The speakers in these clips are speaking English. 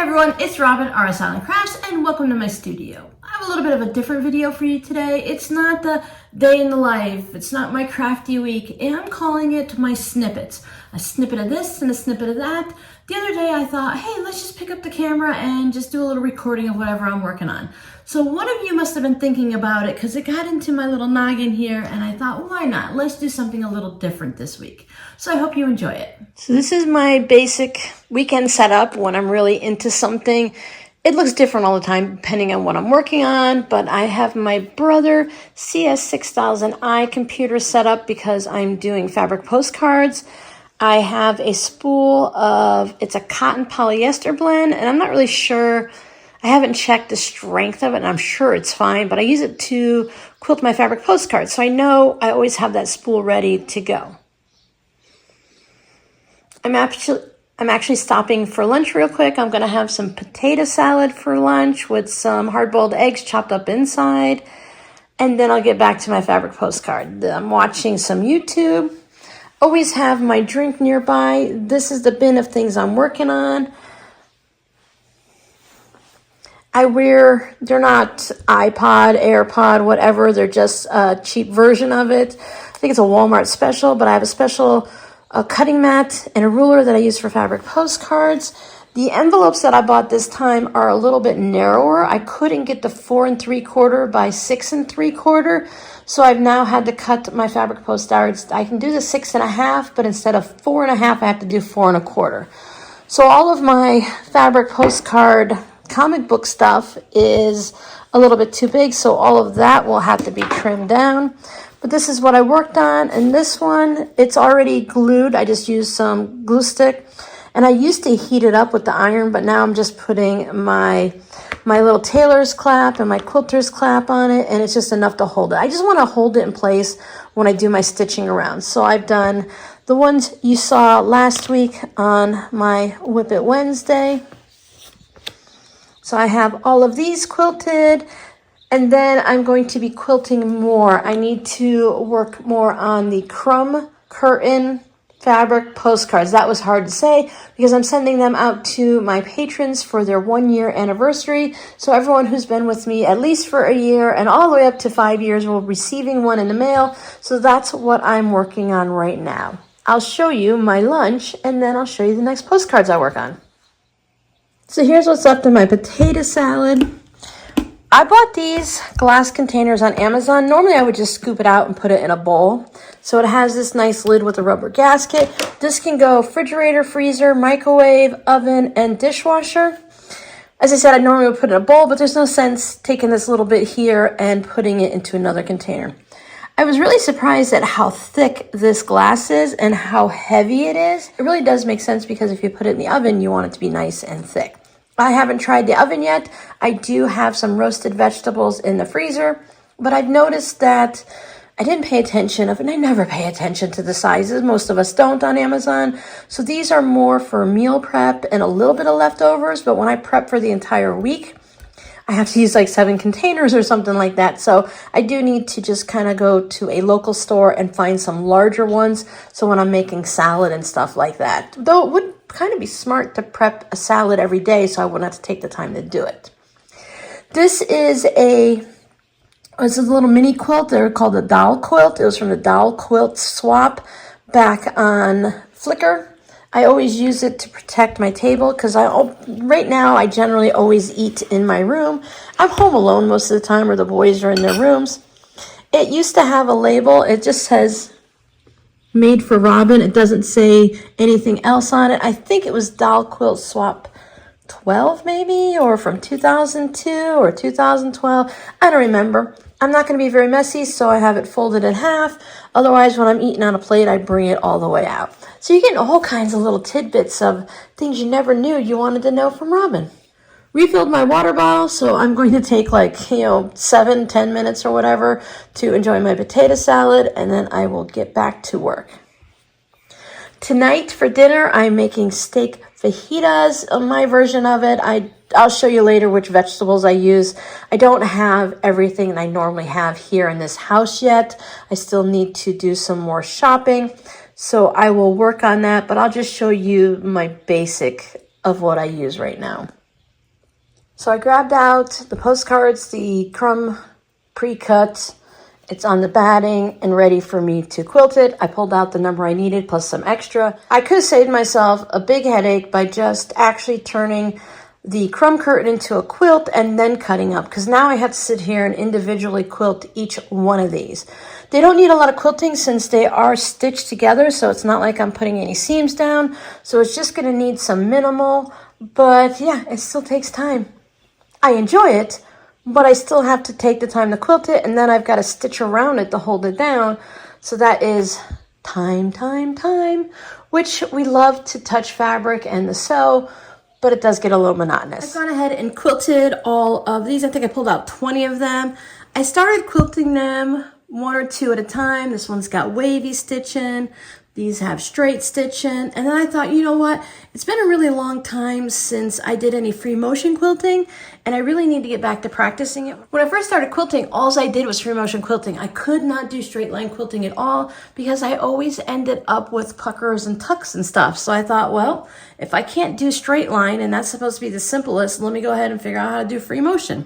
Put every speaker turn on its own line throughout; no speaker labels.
Everyone, it's Robin, Our Silent Crafts, and welcome to my studio. I have a little bit of a different video for you today. It's not the day in the life, it's not my crafty week, and I'm calling it my snippets. A snippet of this and a snippet of that. The other day I thought, hey, let's just pick up the camera and just do a little recording of whatever I'm working on. So one of you must have been thinking about it because it got into my little noggin here, and I thought, why not? Let's do something a little different this week. So I hope you enjoy it. So this is my basic weekend setup when I'm really into something. It looks different all the time depending on what I'm working on, but I have my Brother CS6000i computer set up because I'm doing fabric postcards. I have a spool of, it's a cotton polyester blend, and I'm not really sure, I haven't checked the strength of it, and I'm sure it's fine, but I use it to quilt my fabric postcards, so I know I always have that spool ready to go. I'm actually stopping for lunch real quick. I'm going to have some potato salad for lunch with some hard-boiled eggs chopped up inside, and then I'll get back to my fabric postcard. I'm watching some YouTube. Always have my drink nearby. This is the bin of things I'm working on. They're not iPod, AirPod, whatever. They're just a cheap version of it. I think it's a Walmart special, but I have a special cutting mat and a ruler that I use for fabric postcards. The envelopes that I bought this time are a little bit narrower. I couldn't get the 4 3/4 by 6 3/4, so I've now had to cut my fabric postcards. I can do the 6 1/2, but instead of 4 1/2, I have to do 4 1/4. So all of my fabric postcard comic book stuff is a little bit too big, so all of that will have to be trimmed down. But this is what I worked on, and this one, it's already glued. I just used some glue stick, and I used to heat it up with the iron, but now I'm just putting my little tailor's clap and my quilter's clap on it, and it's just enough to hold it. I just want to hold it in place when I do my stitching around. So I've done the ones you saw last week on my Whip It Wednesday. So I have all of these quilted, and then I'm going to be quilting more. I need to work more on the crumb curtain fabric postcards. That was hard to say because I'm sending them out to my patrons for their 1-year anniversary. So everyone who's been with me at least for a year and all the way up to 5 years will be receiving one in the mail. So that's what I'm working on right now. I'll show you my lunch, and then I'll show you the next postcards I work on. So here's what's left of my potato salad. I bought these glass containers on Amazon. Normally I would just scoop it out and put it in a bowl. So it has this nice lid with a rubber gasket. This can go refrigerator, freezer, microwave, oven, and dishwasher. As I said, I normally would put it in a bowl, but there's no sense taking this little bit here and putting it into another container. I was really surprised at how thick this glass is and how heavy it is. It really does make sense because if you put it in the oven, you want it to be nice and thick. I haven't tried the oven yet. I do have some roasted vegetables in the freezer, but I've noticed that I didn't pay attention and I never pay attention to the sizes. Most of us don't on Amazon. So these are more for meal prep and a little bit of leftovers, but when I prep for the entire week, I have to use like 7 containers or something like that. So I do need to just kind of go to a local store and find some larger ones. So when I'm making salad and stuff like that, though it would kind of be smart to prep a salad every day so I wouldn't have to take the time to do it. This is a little mini quilt. They're called a doll quilt. It was from the doll quilt swap back on Flickr. I always use it to protect my table because right now I generally always eat in my room. I'm home alone most of the time, or the boys are in their rooms. It used to have a label. It just says made for Robin. It doesn't say anything else on it. I think it was Doll Quilt Swap 12 maybe, or from 2002 or 2012. I don't remember. I'm not going to be very messy, so I have it folded in half. Otherwise, when I'm eating on a plate, I bring it all the way out. So you're getting all kinds of little tidbits of things you never knew you wanted to know from Robin. Refilled my water bottle, so I'm going to take 7-10 minutes or whatever to enjoy my potato salad, and then I will get back to work. Tonight for dinner, I'm making steak fajitas, my version of it. I'll show you later which vegetables I use. I don't have everything that I normally have here in this house yet. I still need to do some more shopping, so I will work on that, but I'll just show you my basic of what I use right now. So I grabbed out the postcards, the crumb pre-cut. It's on the batting and ready for me to quilt it. I pulled out the number I needed plus some extra. I could have saved myself a big headache by just actually turning the crumb curtain into a quilt and then cutting up, because now I have to sit here and individually quilt each one of these. They don't need a lot of quilting since they are stitched together, so it's not like I'm putting any seams down. So it's just going to need some minimal, but yeah, it still takes time. I enjoy it, but I still have to take the time to quilt it, and then I've got to stitch around it to hold it down. So that is time, which we love to touch fabric and to sew, but it does get a little monotonous. I've gone ahead and quilted all of these. I think I pulled out 20 of them. I started quilting them 1 or 2 at a time. This one's got wavy stitching. These have straight stitching. And then I thought, you know what? It's been a really long time since I did any free motion quilting, and I really need to get back to practicing it. When I first started quilting, all I did was free motion quilting. I could not do straight line quilting at all because I always ended up with puckers and tucks and stuff. So I thought, well, if I can't do straight line, and that's supposed to be the simplest, let me go ahead and figure out how to do free motion.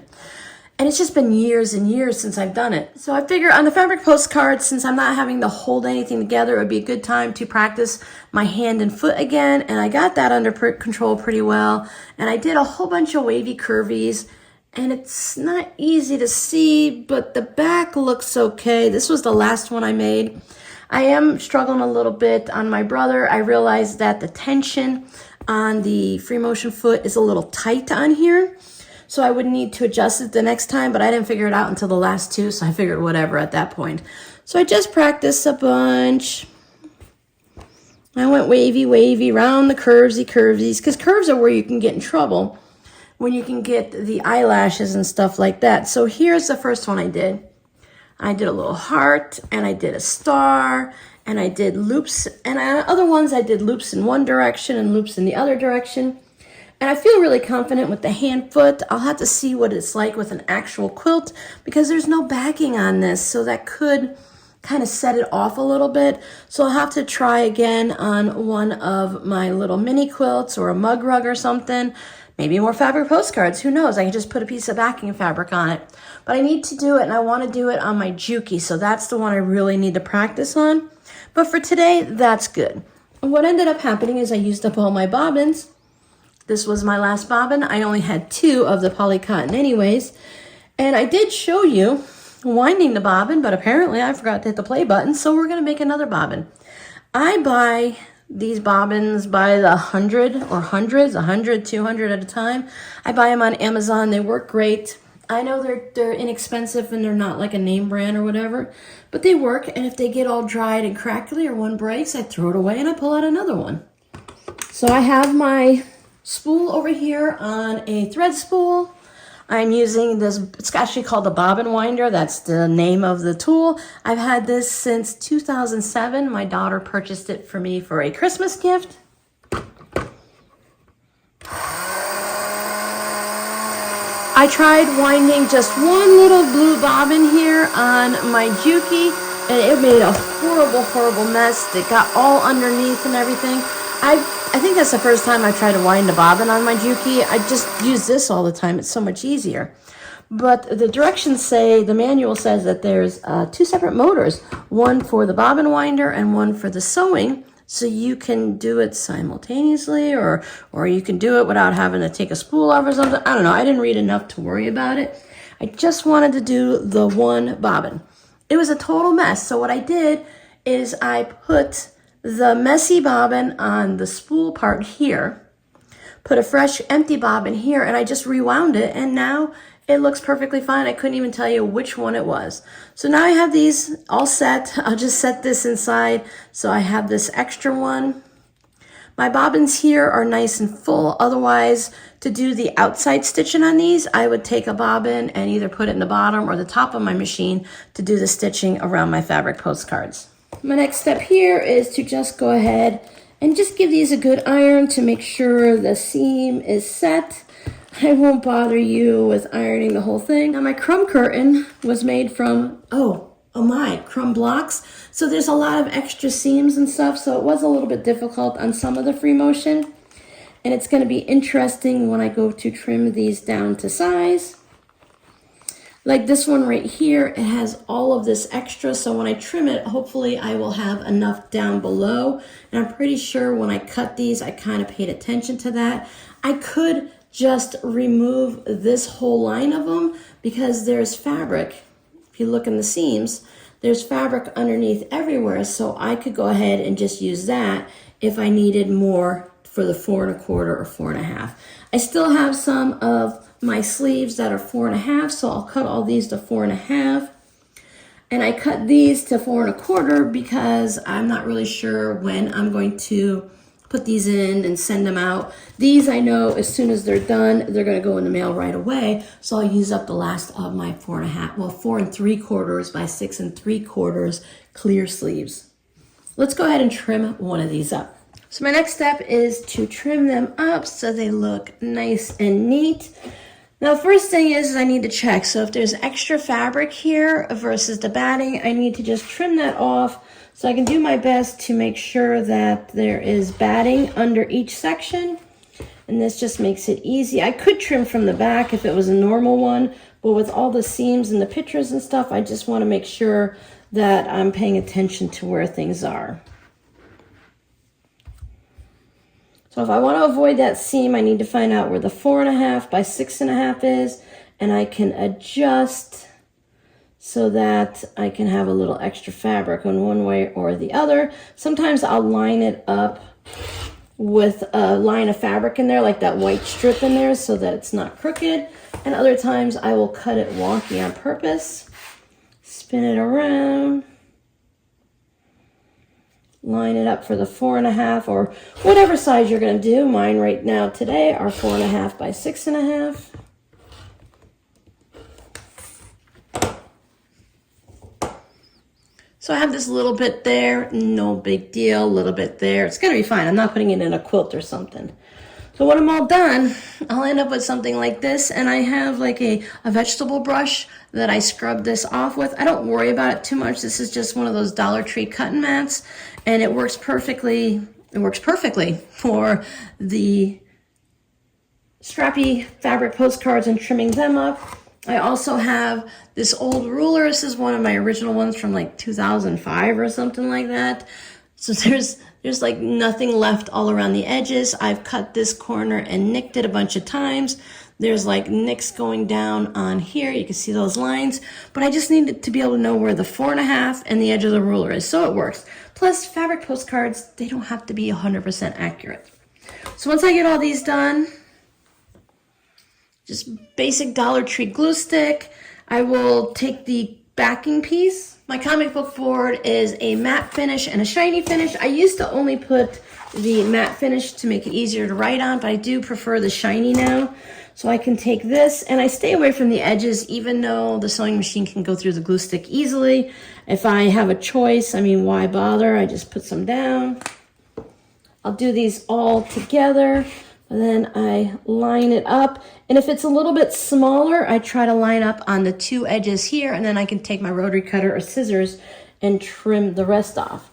And it's just been years and years since I've done it. So I figure on the fabric postcards, since I'm not having to hold anything together, it would be a good time to practice my hand and foot again. And I got that under control pretty well. And I did a whole bunch of wavy curvies. And it's not easy to see, but the back looks okay. This was the last one I made. I am struggling a little bit on my brother. I realized that the tension on the free motion foot is a little tight on here. So I would need to adjust it the next time, but I didn't figure it out until the last 2, so I figured whatever at that point. So I just practiced a bunch. I went wavy, round the curvesies, because curves are where you can get in trouble when you can get the eyelashes and stuff like that. So here's the first one I did. I did a little heart, and I did a star, and I did loops. And other ones I did loops in one direction and loops in the other direction. And I feel really confident with the hand foot. I'll have to see what it's like with an actual quilt because there's no backing on this. So that could kind of set it off a little bit. So I'll have to try again on one of my little mini quilts or a mug rug or something. Maybe more fabric postcards. Who knows? I can just put a piece of backing fabric on it. But I need to do it, and I want to do it on my Juki. So that's the one I really need to practice on. But for today, that's good. And what ended up happening is I used up all my bobbins. This was my last bobbin. I only had 2 of the poly cotton anyways. And I did show you winding the bobbin, but apparently I forgot to hit the play button, so we're going to make another bobbin. I buy these bobbins by the 100 or hundreds, 100, 200 at a time. I buy them on Amazon. They work great. I know they're inexpensive and they're not like a name brand or whatever, but they work. And if they get all dried and crackly or one breaks, I throw it away and I pull out another one. So I have my spool over here on a thread spool. I'm using this, it's actually called the Bobbin Winder. That's the name of the tool. I've had this since 2007. My daughter purchased it for me for a Christmas gift. I tried winding just one little blue bobbin here on my Juki, and it made a horrible mess. It got all underneath and everything. I think that's the first time I tried to wind a bobbin on my Juki. I just use this all the time. It's so much easier. But the directions say, the manual says that there's 2 separate motors, one for the bobbin winder and one for the sewing. So you can do it simultaneously or you can do it without having to take a spool off or something. I don't know. I didn't read enough to worry about it. I just wanted to do the one bobbin. It was a total mess. So what I did is I put the messy bobbin on the spool part here, put a fresh empty bobbin here, and I just rewound it, and now it looks perfectly fine. I couldn't even tell you which one it was. So now I have these all set. I'll just set this inside. So I have this extra one. My bobbins here are nice and full. Otherwise, to do the outside stitching on these, I would take a bobbin and either put it in the bottom or the top of my machine to do the stitching around my fabric postcards. My next step here is to just go ahead and just give these a good iron to make sure the seam is set. I won't bother you with ironing the whole thing. Now my crumb curtain was made from, crumb blocks. So there's a lot of extra seams and stuff, so it was a little bit difficult on some of the free motion. And it's going to be interesting when I go to trim these down to size. Like this one right here, it has all of this extra, so when I trim it, hopefully I will have enough down below. And I'm pretty sure when I cut these, I kind of paid attention to that. I could just remove this whole line of them because there's fabric. If you look in the seams, there's fabric underneath everywhere, so I could go ahead and just use that if I needed more for the 4 1/4 or 4 1/2. I still have some of my sleeves that are 4 1/2, so I'll cut all these to 4 1/2. And I cut these to 4 1/4 because I'm not really sure when I'm going to put these in and send them out. These I know as soon as they're done, they're going to go in the mail right away. So I'll use up the last of my 4 1/2, well, 4 3/4 by 6 3/4 clear sleeves. Let's go ahead and trim one of these up. So my next step is to trim them up so they look nice and neat. Now, the first thing is I need to check. So if there's extra fabric here versus the batting, I need to just trim that off so I can do my best to make sure that there is batting under each section. And this just makes it easy. I could trim from the back if it was a normal one, but with all the seams and the pictures and stuff, I just want to make sure that I'm paying attention to where things are. So if I want to avoid that seam, I need to find out where the 4 1/2 by 6 1/2 is, and I can adjust so that I can have a little extra fabric in one way or the other. Sometimes I'll line it up with a line of fabric in there, like that white strip in there, so that it's not crooked. And other times I will cut it wonky on purpose. Spin it around. Line it up for the 4 1/2 or whatever size you're going to do. Mine right now today are 4 1/2 by 6 1/2. So I have this little bit there, no big deal, a little bit there. It's going to be fine. I'm not putting it in a quilt or something. So when I'm all done, I'll end up with something like this, and I have like a vegetable brush that I scrub this off with. I don't worry about it too much. This is just one of those Dollar Tree cutting mats, and it works perfectly. It works perfectly for the scrappy fabric postcards and trimming them up. I also have this old ruler. This is one of my original ones from like 2005 or something like that. So there's like nothing left all around the edges. I've cut this corner and nicked it a bunch of times. There's like nicks going down on here. You can see those lines, but I just need to be able to know where the 4 1/2 and the edge of the ruler is, so it works. Plus, fabric postcards, they don't have to be 100% accurate. So once I get all these done, just basic Dollar Tree glue stick, I will take the backing piece. My comic book board is a matte finish and a shiny finish. I used to only put the matte finish to make it easier to write on, but I do prefer the shiny now. So I can take this, and I stay away from the edges, even though the sewing machine can go through the glue stick easily. If I have a choice, I mean, why bother? I just put some down. I'll do these all together, and then I line it up. And if it's a little bit smaller, I try to line up on the 2 edges here, and then I can take my rotary cutter or scissors and trim the rest off.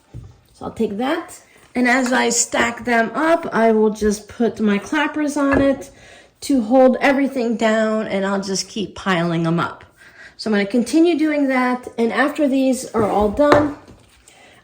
So I'll take that, and as I stack them up, I will just put my clappers on it to hold everything down, and I'll just keep piling them up. So I'm going to continue doing that, and after these are all done,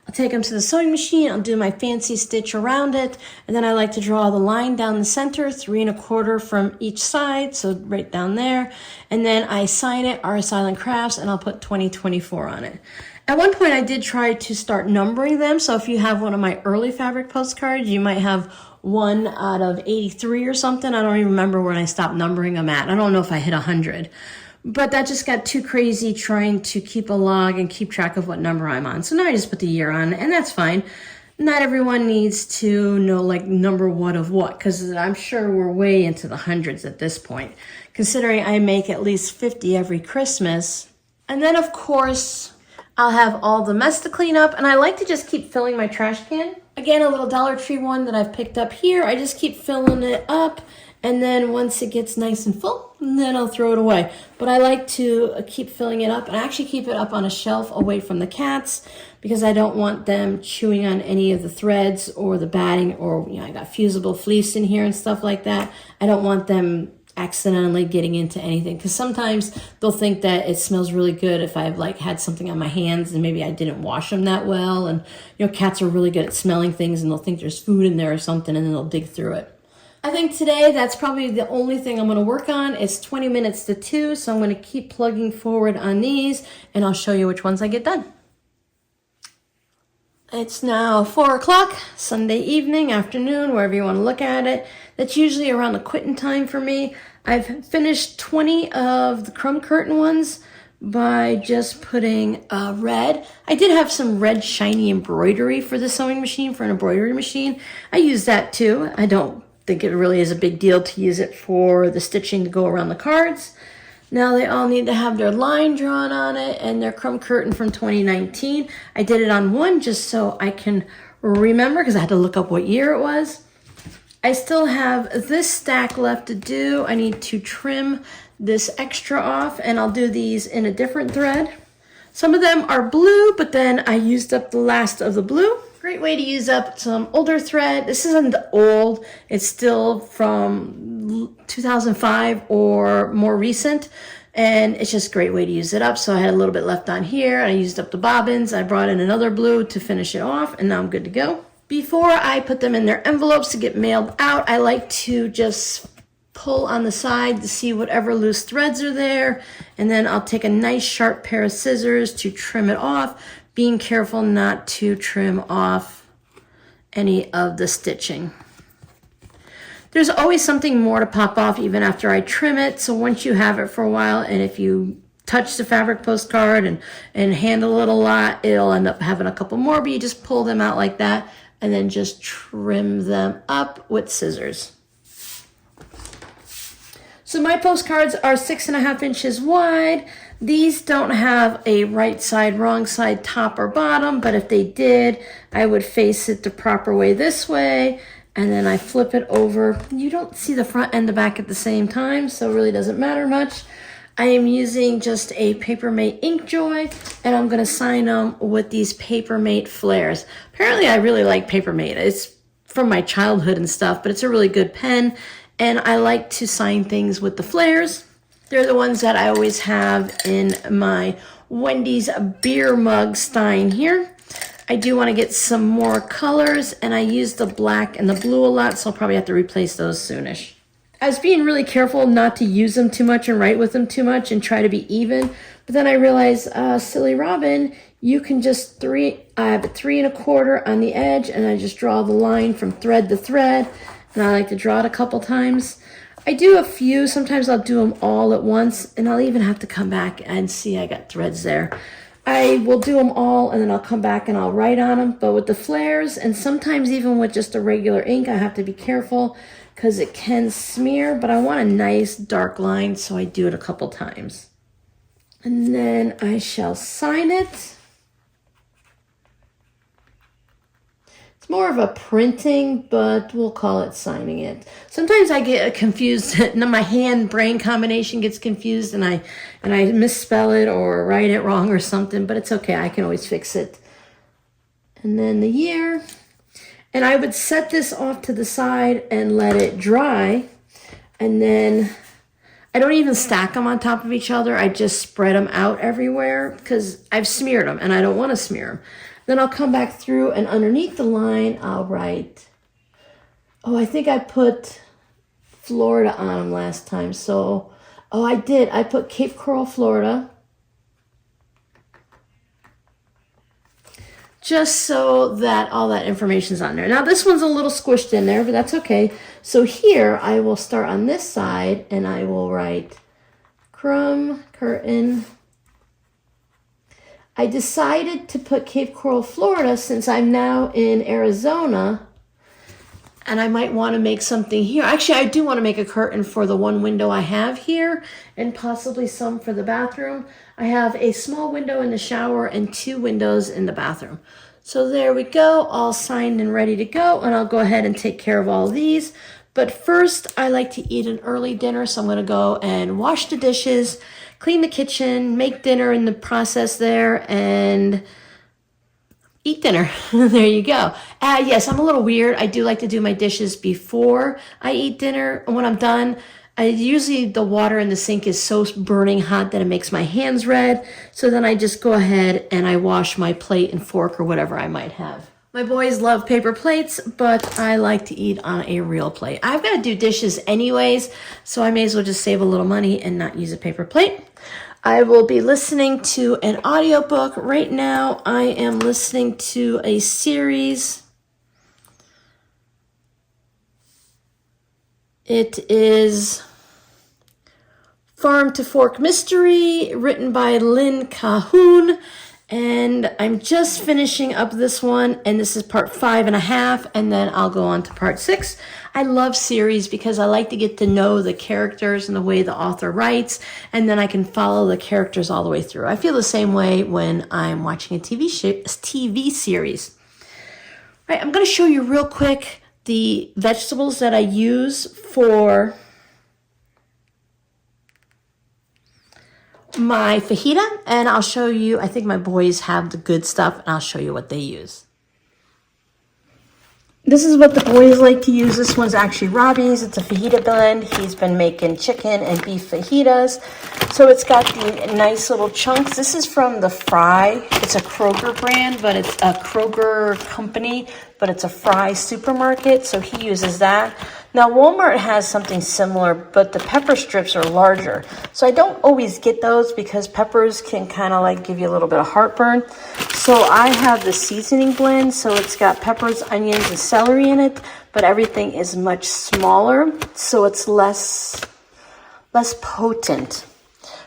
I'll take them to the sewing machine. I'll do my fancy stitch around it, and then I like to draw the line down the center, 3 1/4 from each side, so right down there. And then I sign it, Our Silent Crafts, and I'll put 2024 on it. At one point, I did try to start numbering them. So if you have one of my early fabric postcards, you might have 1 out of 83 or something. I don't even remember when I stopped numbering them at. I don't know if I hit 100. But that just got too crazy trying to keep a log and keep track of what number I'm on. So now I just put the year on, and that's fine. Not everyone needs to know like number what of what, because I'm sure we're way into the hundreds at this point, considering I make at least 50 every Christmas. And then of course, I'll have all the mess to clean up, and I like to just keep filling my trash can. Again, a little Dollar Tree one that I've picked up here. I just keep filling it up, and then once it gets nice and full, and then I'll throw it away. But I like to keep filling it up, and I actually keep it up on a shelf away from the cats because I don't want them chewing on any of the threads or the batting, or I got fusible fleece in here and stuff like that. I don't want them accidentally getting into anything, because sometimes they'll think that it smells really good if I've had something on my hands and maybe I didn't wash them that well. And cats are really good at smelling things, and they'll think there's food in there or something, and then they'll dig through it. I think today that's probably the only thing I'm going to work on. It's 20 minutes to 2, so I'm going to keep plugging forward on these, and I'll show you which ones I get done. It's now 4 o'clock, Sunday evening, afternoon, wherever you want to look at it. That's usually around the quitting time for me. I've finished 20 of the crumb curtain ones by just putting red. I did have some red shiny embroidery for the sewing machine, for an embroidery machine. I use that too. I don't think it really is a big deal to use it for the stitching to go around the cards. Now they all need to have their line drawn on it and their crumb curtain from 2019. I did it on one just so I can remember, because I had to look up what year it was. I still have this stack left to do. I need to trim this extra off, and I'll do these in a different thread. Some of them are blue, but then I used up the last of the blue. Great way to use up some older thread. This isn't old. It's still from 2005 or more recent, and it's just a great way to use it up. So I had a little bit left on here. I used up the bobbins. I brought in another blue to finish it off, and now I'm good to go. Before I put them in their envelopes to get mailed out, I like to just pull on the side to see whatever loose threads are there, and then I'll take a nice sharp pair of scissors to trim it off, being careful not to trim off any of the stitching. There's always something more to pop off even after I trim it, so once you have it for a while, and if you touch the fabric postcard and handle it a lot, it'll end up having a couple more, but you just pull them out like that and then just trim them up with scissors. So my postcards are 6.5 inches wide. These don't have a right side, wrong side, top or bottom, but if they did, I would face it the proper way this way, and then I flip it over. You don't see the front and the back at the same time, so it really doesn't matter much. I am using just a Papermate Inkjoy, and I'm going to sign them with these Papermate flares. Apparently, I really like Papermate. It's from my childhood and stuff, but it's a really good pen, and I like to sign things with the flares. They're the ones that I always have in my Wendy's beer mug stein here. I do want to get some more colors, and I use the black and the blue a lot, so I'll probably have to replace those soonish. I was being really careful not to use them too much and write with them too much and try to be even. But then I realized, silly Robin, you can just I have a 3 1/4 on the edge, and I just draw the line from thread to thread. And I like to draw it a couple times. I do a few. Sometimes I'll do them all at once, and I'll even have to come back and see I got threads there. I will do them all, and then I'll come back and I'll write on them. But with the flares, and sometimes even with just a regular ink, I have to be careful because it can smear, but I want a nice dark line, so I do it a couple times. And then I shall sign it. It's more of a printing, but we'll call it signing it. Sometimes I get confused, my hand-brain combination gets confused, and I misspell it or write it wrong or something, but it's okay, I can always fix it. And then the year. And I would set this off to the side and let it dry. And then I don't even stack them on top of each other. I just spread them out everywhere because I've smeared them and I don't want to smear them. Then I'll come back through, and underneath the line, I'll write, oh, I think I put Florida on them last time. So, oh, I did. I put Cape Coral, Florida. Just so that all that information's on there. Now this one's a little squished in there, but that's okay. So here I will start on this side, and I will write crumb curtain. I decided to put Cape Coral, Florida, since I'm now in Arizona, and I might want to make something here. Actually, I do want to make a curtain for the one window I have here, and possibly some for the bathroom. I have a small window in the shower and 2 windows in the bathroom. So there we go, all signed and ready to go, and I'll go ahead and take care of all of these. But first, I like to eat an early dinner, so I'm going to go and wash the dishes, clean the kitchen, make dinner in the process there, and eat dinner. There you go. Yes, I'm a little weird. I do like to do my dishes before I eat dinner. When I'm done, usually the water in the sink is so burning hot that it makes my hands red. So then I just go ahead and I wash my plate and fork or whatever I might have. My boys love paper plates, but I like to eat on a real plate. I've got to do dishes anyways, so I may as well just save a little money and not use a paper plate. I will be listening to an audiobook. Right now, I am listening to a series. It is Farm to Fork Mystery, written by Lynn Cahoon. And I'm just finishing up this one, and this is part 5.5, and then I'll go on to part 6. I love series because I like to get to know the characters and the way the author writes, and then I can follow the characters all the way through. I feel the same way when I'm watching a TV series. All right, I'm going to show you real quick the vegetables that I use for my fajita, and I'll show you, I think my boys have the good stuff, and I'll show you what they use. This is what the boys like to use. This one's actually Robbie's. It's a fajita blend. He's been making chicken and beef fajitas. So it's got the nice little chunks. This is from the Fry. It's a Kroger brand, but it's a Kroger company, but it's a Fry supermarket, so he uses that. Now, Walmart has something similar, but the pepper strips are larger. So I don't always get those because peppers can kind of like give you a little bit of heartburn. So I have the seasoning blend, so it's got peppers, onions, and celery in it, but everything is much smaller, so it's less potent.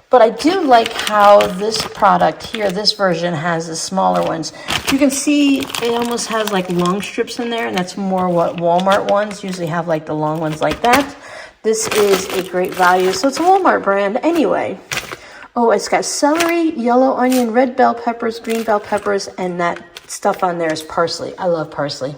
But I do like how this product here, this version, has the smaller ones. You can see it almost has like long strips in there, and that's more what Walmart ones usually have, like the long ones like that. This is a great value, so it's a Walmart brand anyway. Oh, it's got celery, yellow onion, red bell peppers, green bell peppers, and that stuff on there is parsley. I love parsley.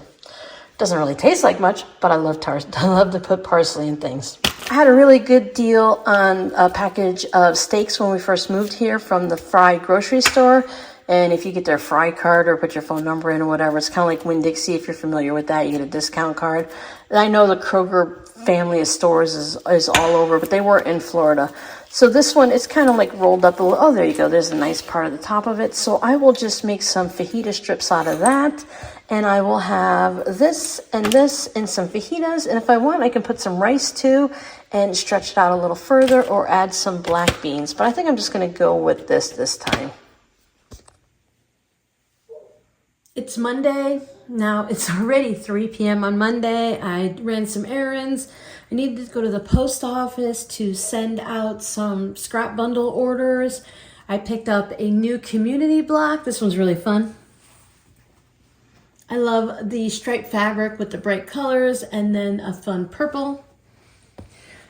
Doesn't really taste like much, but I love to put parsley in things. I had a really good deal on a package of steaks when we first moved here from the Fry grocery store. And if you get their Fry card or put your phone number in or whatever, it's kind of like Winn-Dixie. If you're familiar with that, you get a discount card. And I know the Kroger family of stores is all over, but they were in Florida. So this one, it's kind of like rolled up a little. Oh, there you go. There's a nice part of the top of it. So I will just make some fajita strips out of that. And I will have this and some fajitas. And if I want, I can put some rice too and stretch it out a little further or add some black beans. But I think I'm just going to go with this time. It's Monday. Now it's already 3 p.m. on Monday. I ran some errands. I needed to go to the post office to send out some scrap bundle orders. I picked up a new community block. This one's really fun. I love the striped fabric with the bright colors and then a fun purple.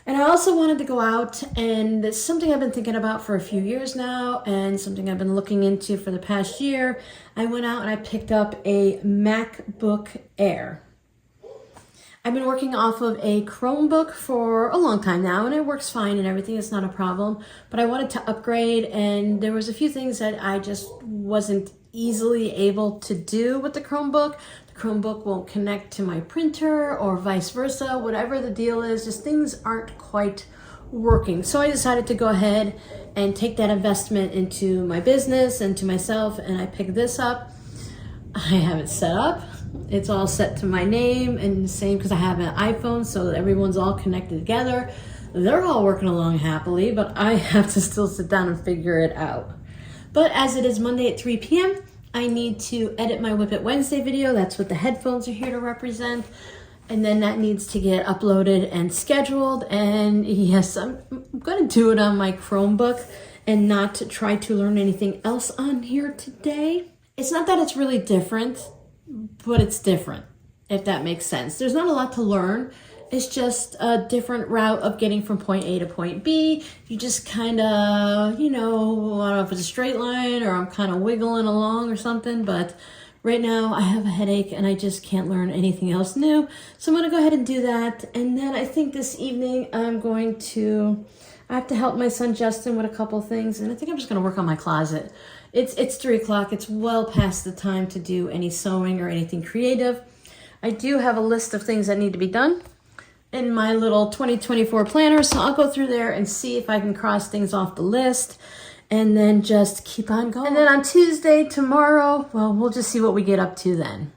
And I also wanted to go out, and it's something I've been thinking about for a few years now and something I've been looking into for the past year. I went out and I picked up a MacBook Air. I've been working off of a Chromebook for a long time now, and it works fine and everything. It's not a problem, but I wanted to upgrade, and there was a few things that I just wasn't easily able to do with the Chromebook. The Chromebook won't connect to my printer or vice versa. Whatever the deal is, just things aren't quite working. So I decided to go ahead and take that investment into my business and to myself, and I picked this up. I have it set up. It's all set to my name, and the same because I have an iPhone, so that everyone's all connected together. They're all working along happily, but I have to still sit down and figure it out. But as it is Monday at 3 p.m., I need to edit my Whip It Wednesday video. That's what the headphones are here to represent. And then that needs to get uploaded and scheduled. And yes, I'm going to do it on my Chromebook and not to try to learn anything else on here today. It's not that it's really different, but it's different, if that makes sense. There's not a lot to learn. It's just a different route of getting from point A to point B. You just kind of, I don't know if it's a straight line or I'm kind of wiggling along or something, but Right now I have a headache and I just can't learn anything else new. So I'm going to go ahead and do that. And then I think this evening I have to help my son Justin with a couple things. And I think I'm just going to work on my closet. It's 3 o'clock. It's well past the time to do any sewing or anything creative. I do have a list of things that need to be done in my little 2024 planner. So I'll go through there and see if I can cross things off the list. And then just keep on going. And then on Tuesday, tomorrow, well, we'll just see what we get up to then.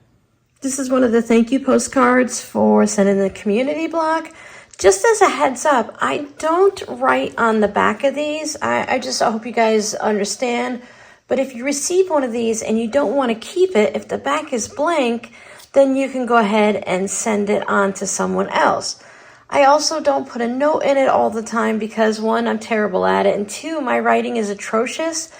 This is one of the thank you postcards for sending the community block. Just as a heads up, I don't write on the back of these. I hope you guys understand. But if you receive one of these and you don't want to keep it, if the back is blank, then you can go ahead and send it on to someone else. I also don't put a note in it all the time because 1, I'm terrible at it, and 2, my writing is atrocious,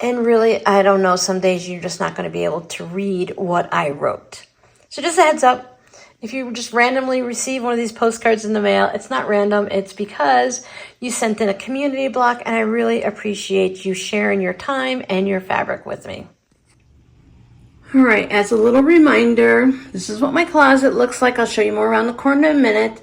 and really, I don't know, some days you're just not going to be able to read what I wrote. So just a heads up, if you just randomly receive one of these postcards in the mail, it's not random, it's because you sent in a community block, and I really appreciate you sharing your time and your fabric with me. All right, as a little reminder, this is what my closet looks like. I'll show you more around the corner in a minute.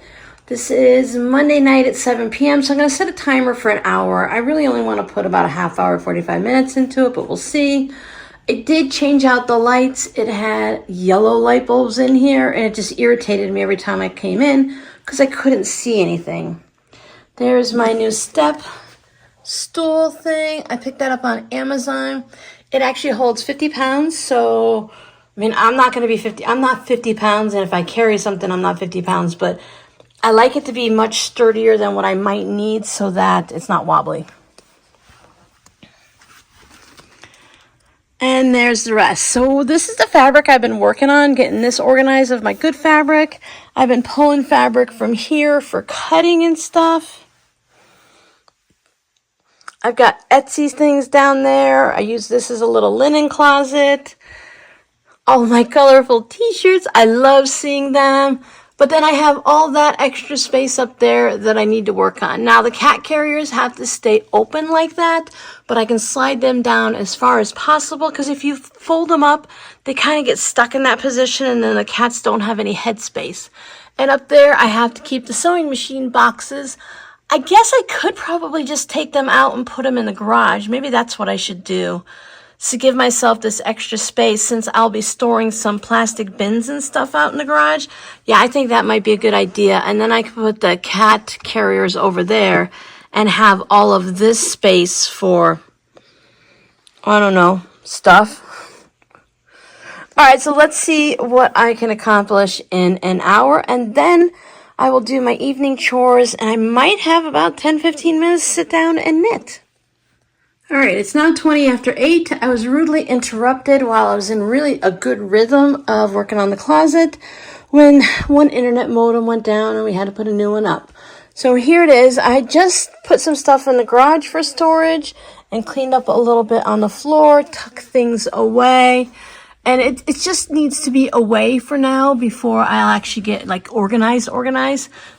This is Monday night at 7 p.m. So I'm going to set a timer for an hour. I really only want to put about a half hour, 45 minutes into it, but we'll see. I did change out the lights. It had yellow light bulbs in here, and it just irritated me every time I came in because I couldn't see anything. There's my new step stool thing. I picked that up on Amazon. It actually holds 50 pounds. So, I mean, I'm not 50 pounds. And if I carry something, I'm not 50 pounds, but I like it to be much sturdier than what I might need so that it's not wobbly. And there's the rest. So this is the fabric I've been working on, getting this organized of my good fabric. I've been pulling fabric from here for cutting and stuff. I've got Etsy things down there. I use this as a little linen closet. All my colorful t-shirts, I love seeing them. But then I have all that extra space up there that I need to work on. Now the cat carriers have to stay open like that, but I can slide them down as far as possible because if you fold them up, they kind of get stuck in that position and then the cats don't have any head space. And up there, I have to keep the sewing machine boxes. I guess I could probably just take them out and put them in the garage. Maybe that's what I should do. To give myself this extra space since I'll be storing some plastic bins and stuff out in the garage. Yeah, I think that might be a good idea. And then I can put the cat carriers over there and have all of this space for, I don't know, stuff. All right, so let's see what I can accomplish in an hour. And then I will do my evening chores and I might have about 10-15 minutes to sit down and knit. All right, it's now 20 after 8. I was rudely interrupted while I was in really a good rhythm of working on the closet when one internet modem went down and we had to put a new one up. So here it is. I just put some stuff in the garage for storage and cleaned up a little bit on the floor, tucked things away. And it just needs to be away for now before I'll actually get like organized.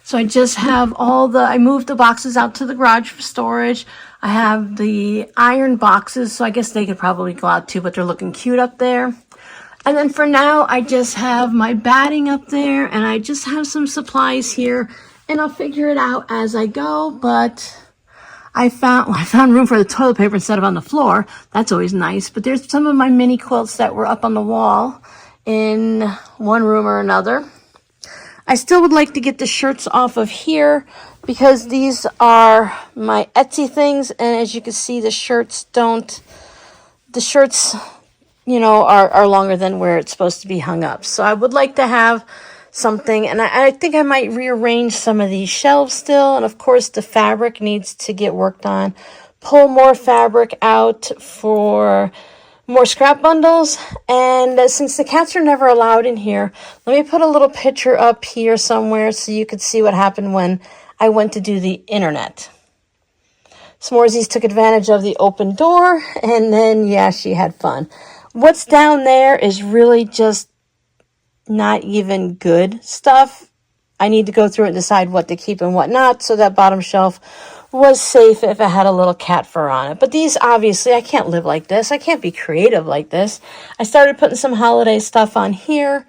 So I just have I moved the boxes out to the garage for storage. I have the iron boxes, so I guess they could probably go out too, but they're looking cute up there. And then for now, I just have my batting up there, and I just have some supplies here, and I'll figure it out as I go, but I found room for the toilet paper instead of on the floor. That's always nice, but there's some of my mini quilts that were up on the wall in one room or another. I still would like to get the shirts off of here because these are my Etsy things. And as you can see, the shirts, are longer than where it's supposed to be hung up. So I would like to have something. And I think I might rearrange some of these shelves still. And of course, the fabric needs to get worked on. Pull more fabric out for more scrap bundles. And since the cats are never allowed in here, let me put a little picture up here somewhere so you could see what happened when I went to do the internet. S'moresies took advantage of the open door, and then, yeah, she had fun. What's down there is really just not even good stuff. I need to go through it and decide what to keep and what not, so that bottom shelf was safe if it had a little cat fur on it. But these, obviously, I can't live like this. I can't be creative like this. I started putting some holiday stuff on here.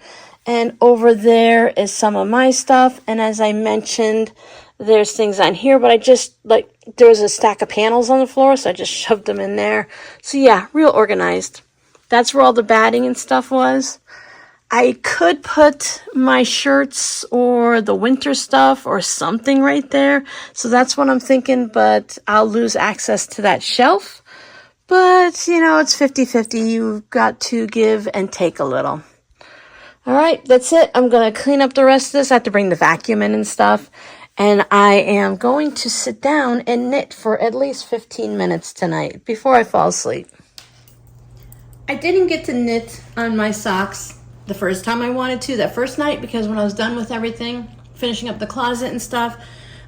And over there is some of my stuff. And as I mentioned, there's things on here. But I just, like, there was a stack of panels on the floor, so I just shoved them in there. So yeah, real organized. That's where all the batting and stuff was. I could put my shirts or the winter stuff or something right there. So that's what I'm thinking, but I'll lose access to that shelf. But, you know, it's 50-50. You've got to give and take a little. All right, that's it. I'm going to clean up the rest of this. I have to bring the vacuum in and stuff. And I am going to sit down and knit for at least 15 minutes tonight before I fall asleep. I didn't get to knit on my socks the first time I wanted to, that first night, because when I was done with everything, finishing up the closet and stuff,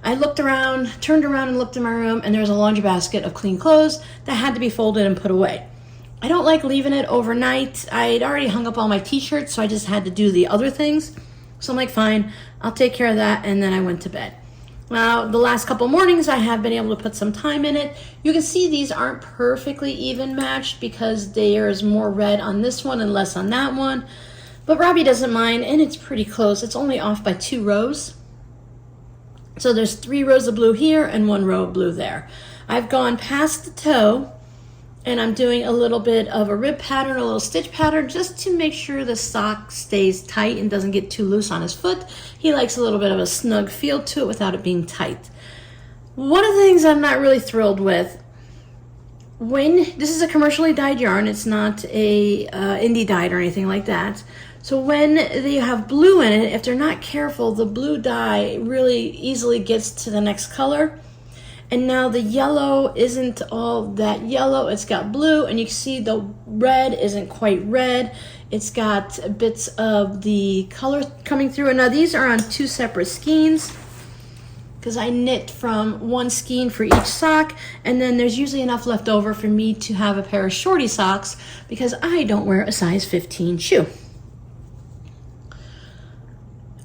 I looked around, turned around and looked in my room, and there was a laundry basket of clean clothes that had to be folded and put away. I don't like leaving it overnight. I'd already hung up all my t-shirts, so I just had to do the other things. So I'm like, fine, I'll take care of that, and then I went to bed. Now, the last couple mornings, I have been able to put some time in it. You can see these aren't perfectly even matched because there's more red on this one and less on that one. But Robbie doesn't mind, and it's pretty close. It's only off by 2 rows. So there's 3 rows of blue here and 1 row of blue there. I've gone past the toe, and I'm doing a little bit of a rib pattern, a little stitch pattern, just to make sure the sock stays tight and doesn't get too loose on his foot. He likes a little bit of a snug feel to it without it being tight. One of the things I'm not really thrilled with, this is a commercially dyed yarn, it's not a indie dyed or anything like that. So when you have blue in it, if they're not careful, the blue dye really easily gets to the next color. And now the yellow isn't all that yellow, it's got blue, and you can see the red isn't quite red. It's got bits of the color coming through. And now these are on 2 separate skeins, because I knit from 1 skein for each sock, and then there's usually enough left over for me to have a pair of shorty socks, because I don't wear a size 15 shoe.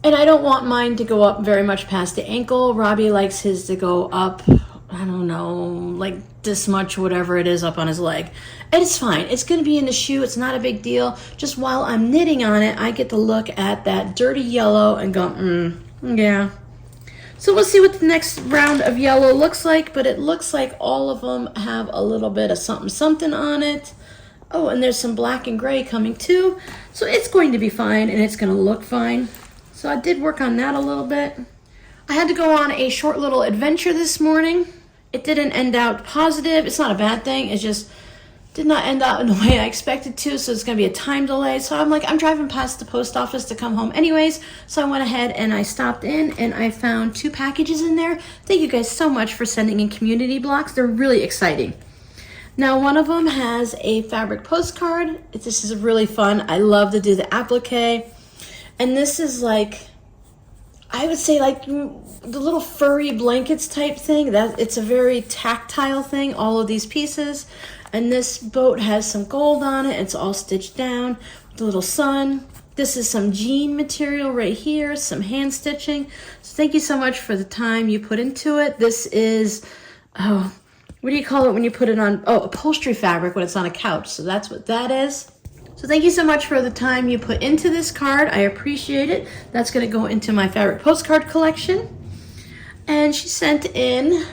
And I don't want mine to go up very much past the ankle. Robbie likes his to go up, I don't know, like this much, whatever it is, up on his leg. And it's fine. It's going to be in the shoe. It's not a big deal. Just while I'm knitting on it, I get to look at that dirty yellow and go, yeah. So we'll see what the next round of yellow looks like, but it looks like all of them have a little bit of something on it. Oh, and there's some black and gray coming too. So it's going to be fine, and it's going to look fine. So I did work on that a little bit. I had to go on a short little adventure this morning. It didn't end out positive. It's not a bad thing. It just did not end out in the way I expected to, so it's going to be a time delay. So I'm driving past the post office to come home anyways. So I went ahead and I stopped in, and I found 2 packages in there. Thank you guys so much for sending in community blocks. They're really exciting. Now, one of them has a fabric postcard. This is really fun. I love to do the applique. And this is like, I would say like the little furry blankets type thing. It's a very tactile thing, all of these pieces. And this boat has some gold on it. It's all stitched down with a little sun. This is some jean material right here, some hand stitching. So thank you so much for the time you put into it. This is, what do you call it when you put it on? Oh, upholstery fabric when it's on a couch. So that's what that is. So thank you so much for the time you put into this card. I appreciate it. That's going to go into my fabric postcard collection. And she sent in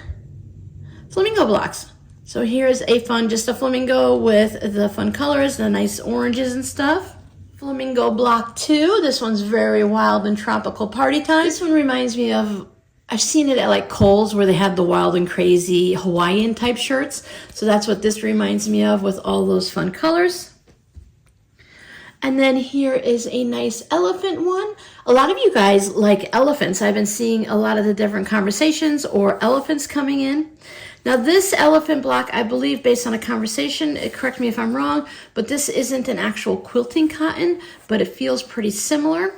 flamingo blocks. So here's just a flamingo with the fun colors, the nice oranges and stuff. Flamingo block 2. This one's very wild and tropical party time. This one reminds me of, I've seen it at like Kohl's where they have the wild and crazy Hawaiian type shirts. So that's what this reminds me of with all those fun colors. And then here is a nice elephant one. A lot of you guys like elephants. I've been seeing a lot of the different conversations or elephants coming in. Now this elephant block, I believe based on a conversation, correct me if I'm wrong, but this isn't an actual quilting cotton, but it feels pretty similar.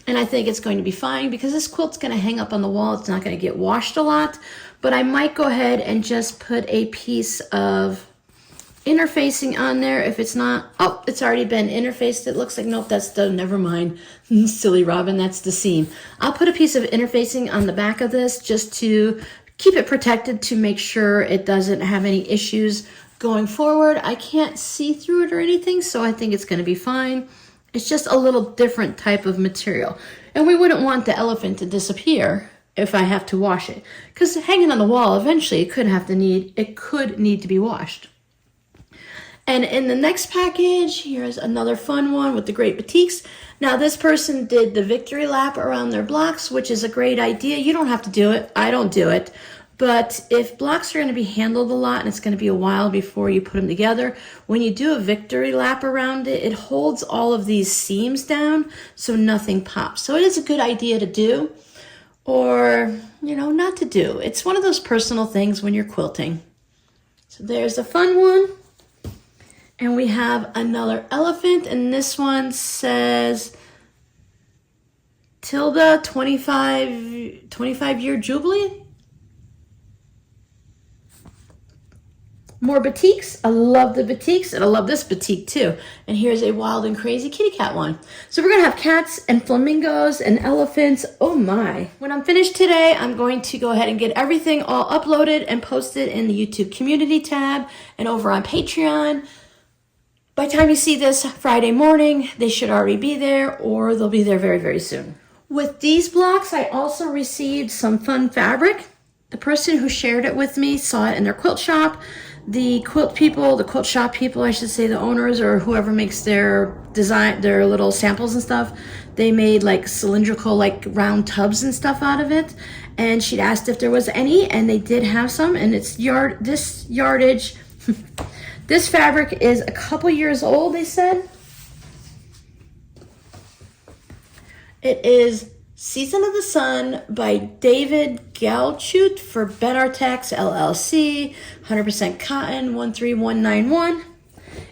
And I think it's going to be fine because this quilt's going to hang up on the wall. It's not going to get washed a lot, but I might go ahead and just put a piece of interfacing on there. If it's not, oh, it's already been interfaced. It looks like, nope, that's the, never mind. Silly Robin, that's the seam. I'll put a piece of interfacing on the back of this just to keep it protected to make sure it doesn't have any issues going forward. I can't see through it or anything, so I think it's going to be fine. It's just a little different type of material. And we wouldn't want the elephant to disappear if I have to wash it. Because hanging on the wall, eventually it could need to be washed. And in the next package, here's another fun one with the great batiks. Now this person did the victory lap around their blocks, which is a great idea. You don't have to do it. I don't do it. But if blocks are going to be handled a lot and it's going to be a while before you put them together, when you do a victory lap around it, it holds all of these seams down so nothing pops. So it is a good idea to do, or, you know, not to do. It's one of those personal things when you're quilting. So there's a fun one. And we have another elephant, and this one says Tilda 25-year Jubilee. More batiks. I love the batiks, and I love this batik too. And here's a wild and crazy kitty cat one. So we're gonna have cats and flamingos and elephants. Oh my. When I'm finished today, I'm going to go ahead and get everything all uploaded and posted in the YouTube community tab and over on Patreon. By the time you see this Friday morning, they should already be there, or they'll be there very, very soon. With these blocks, I also received some fun fabric. The person who shared it with me saw it in their quilt shop. The quilt shop people, I should say, the owners or whoever makes their design, their little samples and stuff, they made like cylindrical, like round tubs and stuff out of it. And she'd asked if there was any, and they did have some, and it's this yardage. This fabric is a couple years old, they said. It is Season of the Sun by David Galchut for Ben Artex LLC, 100% cotton, 13191.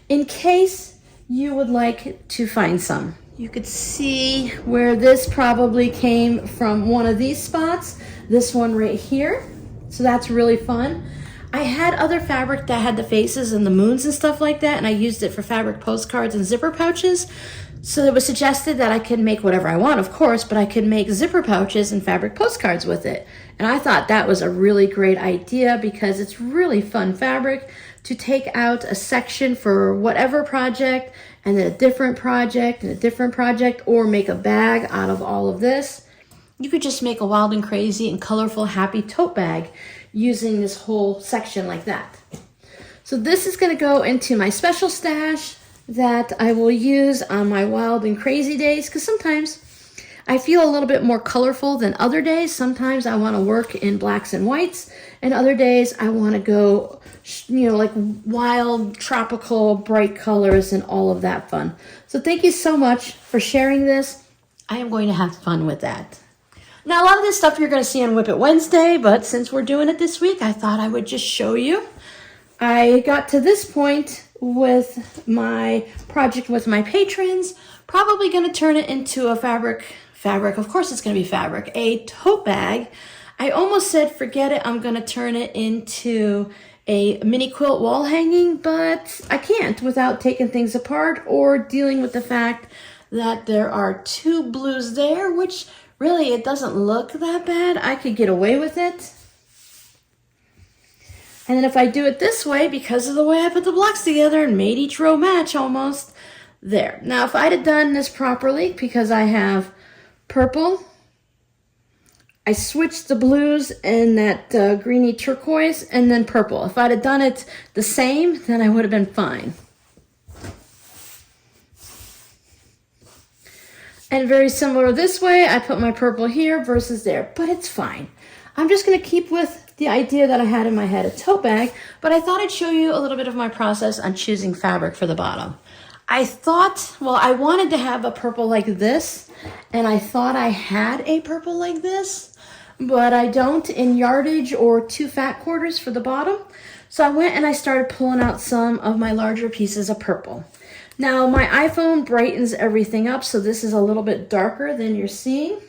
In case you would like to find some. You could see where this probably came from one of these spots. This one right here. So that's really fun. I had other fabric that had the faces and the moons and stuff like that, and I used it for fabric postcards and zipper pouches. So it was suggested that I could make whatever I want, of course, but I could make zipper pouches and fabric postcards with it. And I thought that was a really great idea because it's really fun fabric to take out a section for whatever project, and then a different project, and a different project, or make a bag out of all of this. You could just make a wild and crazy and colorful happy tote bag using this whole section like that. So this is going to go into my special stash that I will use on my wild and crazy days, because sometimes I feel a little bit more colorful than other days. Sometimes I want to work in blacks and whites, and other days I want to go, you know, like wild, tropical, bright colors and all of that fun. So thank you so much for sharing this. I am going to have fun with that. Now, a lot of this stuff you're going to see on Whip It Wednesday, but since we're doing it this week, I thought I would just show you. I got to this point with my project with my patrons, probably going to turn it into a fabric, of course it's going to be fabric, a tote bag. I almost said, forget it, I'm going to turn it into a mini quilt wall hanging, but I can't without taking things apart or dealing with the fact that there are two blues there, which really, it doesn't look that bad. I could get away with it. And then if I do it this way, because of the way I put the blocks together and made each row match almost, there. Now, if I'd have done this properly, because I have purple, I switched the blues and that greeny turquoise, and then purple. If I'd have done it the same, then I would have been fine. And very similar this way, I put my purple here versus there, but it's fine. I'm just going to keep with the idea that I had in my head, a tote bag, but I thought I'd show you a little bit of my process on choosing fabric for the bottom. I thought, well, I wanted to have a purple like this, and I thought I had a purple like this, but I don't in yardage or 2 fat quarters for the bottom. So I went and I started pulling out some of my larger pieces of purple. Now, my iPhone brightens everything up, so this is a little bit darker than you're seeing.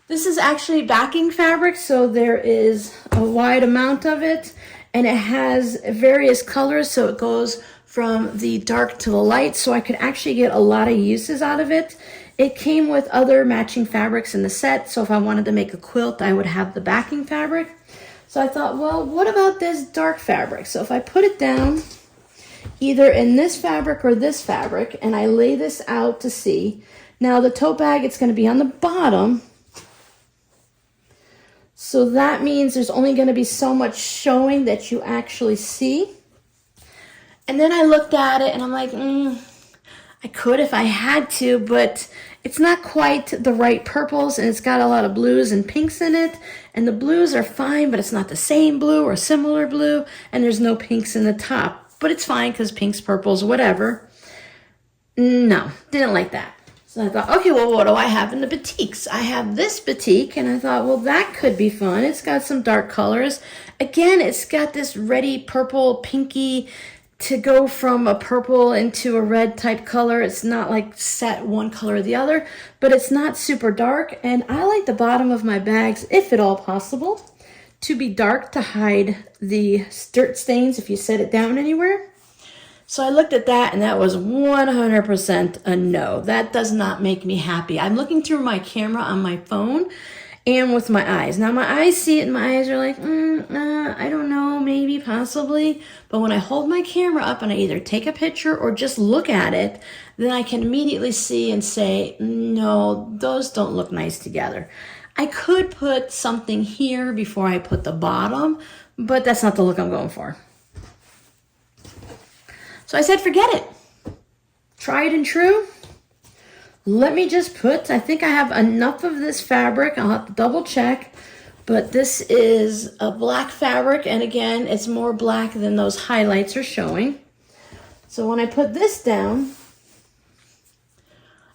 This is actually backing fabric, so there is a wide amount of it, and it has various colors, so it goes from the dark to the light, so I could actually get a lot of uses out of it. It came with other matching fabrics in the set, so if I wanted to make a quilt, I would have the backing fabric. So I thought, well, what about this dark fabric? So if I put it down either in this fabric or this fabric, and I lay this out to see. Now the tote bag, it's going to be on the bottom. So that means there's only going to be so much showing that you actually see. And then I looked at it and I'm like, I could if I had to, but it's not quite the right purples, and it's got a lot of blues and pinks in it. And the blues are fine, but it's not the same blue or similar blue, and there's no pinks in the top. But it's fine because pinks, purples, whatever. No, didn't like that. So I thought, okay, well, what do I have in the batiks? I have this batik, and I thought, well, that could be fun. It's got some dark colors. Again, it's got this reddy purple, pinky, to go from a purple into a red type color. It's not like set one color or the other, but it's not super dark. And I like the bottom of my bags, if at all possible, to be dark to hide the dirt stains if you set it down anywhere. So I looked at that, and that was 100% a no. That does not make me happy. I'm looking through my camera on my phone and with my eyes. Now my eyes see it, and my eyes are like, I don't know, maybe, possibly. But when I hold my camera up and I either take a picture or just look at it, then I can immediately see and say, no, those don't look nice together. I could put something here before I put the bottom, but that's not the look I'm going for. So I said, forget it. Tried and true. Let me just put, I think I have enough of this fabric. I'll have to double check, but this is a black fabric, and again, it's more black than those highlights are showing. So when I put this down,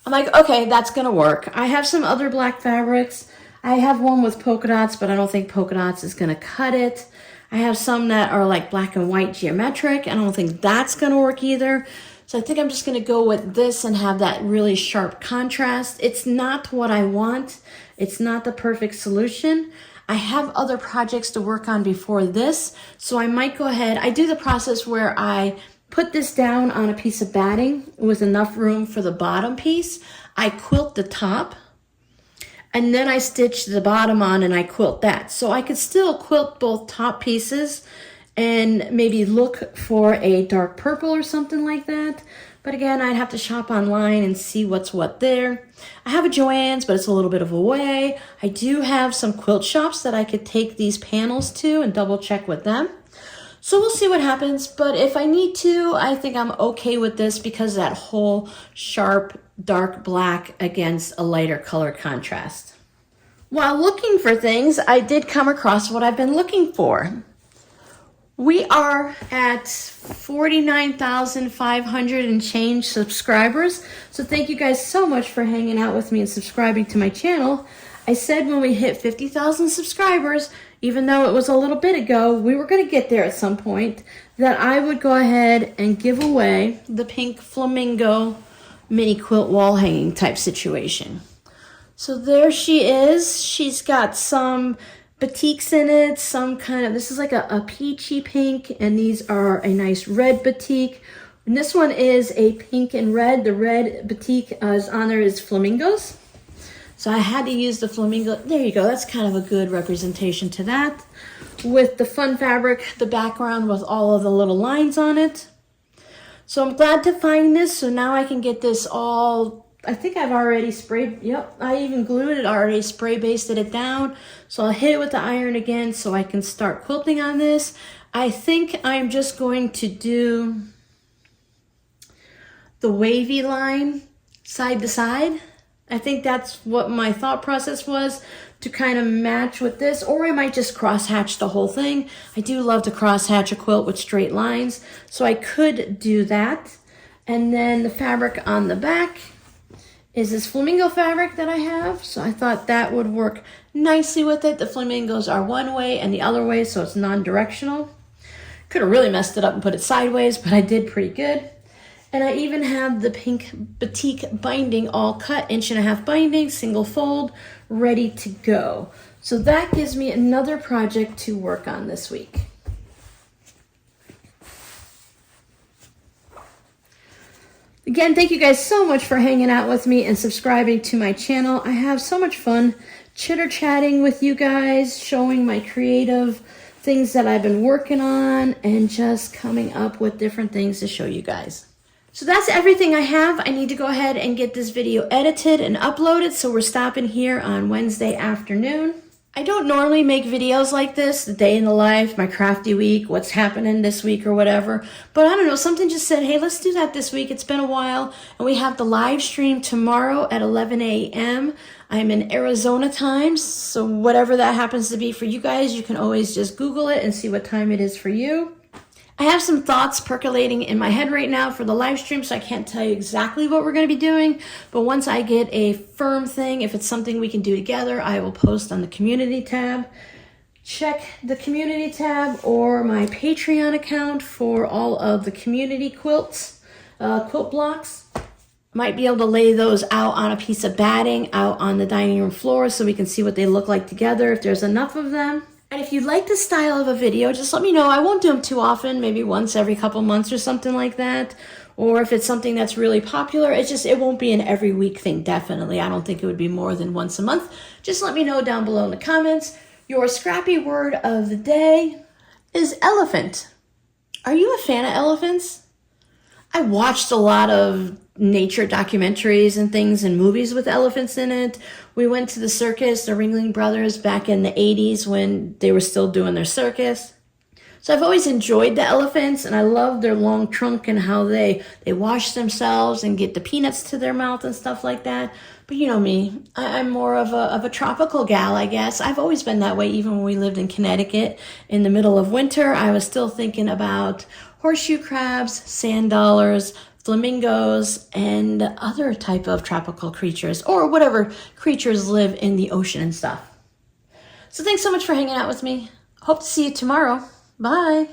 I'm like, okay, that's gonna work. I have some other black fabrics. I have one with polka dots, but I don't think polka dots is gonna cut it. I have some that are like black and white geometric, and I don't think that's gonna work either. So I think I'm just gonna go with this and have that really sharp contrast. It's not what I want. It's not the perfect solution. I have other projects to work on before this, so I might go ahead. I do the process where I put this down on a piece of batting with enough room for the bottom piece. I quilt the top, and then I stitch the bottom on and I quilt that. So I could still quilt both top pieces and maybe look for a dark purple or something like that. But again, I'd have to shop online and see what's what there. I have a Joann's, but it's a little bit of a way. I do have some quilt shops that I could take these panels to and double check with them. So we'll see what happens, but if I need to, I think I'm okay with this because of that whole sharp, dark black against a lighter color contrast. While looking for things, I did come across what I've been looking for. We are at 49,500 and change subscribers. So thank you guys so much for hanging out with me and subscribing to my channel. I said when we hit 50,000 subscribers, even though it was a little bit ago, we were going to get there at some point, that I would go ahead and give away the pink flamingo mini quilt wall hanging type situation. So there she is. She's got some batiks in it, some kind of, this is like a peachy pink, and these are a nice red batik. And this one is a pink and red. The red batik is on there is flamingos. So I had to use the flamingo. There you go. That's kind of a good representation to that. With the fun fabric, the background with all of the little lines on it. So I'm glad to find this. So now I can get this all, I think I've already sprayed, yep, I even glued it, already spray basted it down. So I'll hit it with the iron again so I can start quilting on this. I think I'm just going to do the wavy line side to side. I think that's what my thought process was, to kind of match with this, or I might just cross hatch the whole thing. I do love to cross hatch a quilt with straight lines, so I could do that. And then the fabric on the back is this flamingo fabric that I have, so I thought that would work nicely with it. The flamingos are one way and the other way, so it's non-directional. Could have really messed it up and put it sideways, but I did pretty good. And I even have the pink batik binding all cut, 1.5" binding, single fold, ready to go. So that gives me another project to work on this week. Again, thank you guys so much for hanging out with me and subscribing to my channel. I have so much fun chitter-chatting with you guys, showing my creative things that I've been working on and just coming up with different things to show you guys. So that's everything I have. I need to go ahead and get this video edited and uploaded, so we're stopping here on Wednesday afternoon. I don't normally make videos like this, the day in the life, my crafty week, what's happening this week or whatever. But I don't know, something just said, hey, let's do that this week. It's been a while. And we have the live stream tomorrow at 11 a.m. I'm in Arizona time, so whatever that happens to be for you guys, you can always just Google it and see what time it is for you. I have some thoughts percolating in my head right now for the live stream, so I can't tell you exactly what we're going to be doing. But once I get a firm thing, if it's something we can do together, I will post on the community tab. Check the community tab or my Patreon account for all of the community quilts, quilt blocks. Might be able to lay those out on a piece of batting out on the dining room floor so we can see what they look like together if there's enough of them. And if you like this style of a video, just let me know. I won't do them too often, maybe once every couple months or something like that. Or if it's something that's really popular, it won't be an every week thing, definitely. I don't think it would be more than once a month. Just let me know down below in the comments. Your scrappy word of the day is elephant. Are you a fan of elephants? I watched a lot of nature documentaries and things and movies with elephants in it. We went to the circus, the Ringling Brothers, back in the 80s when they were still doing their circus. So I've always enjoyed the elephants, and I love their long trunk and how they wash themselves and get the peanuts to their mouth and stuff like that. But you know me, I'm more of a tropical gal, I guess. I've always been that way, even when we lived in Connecticut. In the middle of winter, I was still thinking about horseshoe crabs, sand dollars, flamingos, and other type of tropical creatures, or whatever creatures live in the ocean and stuff. So thanks so much for hanging out with me. Hope to see you tomorrow. Bye.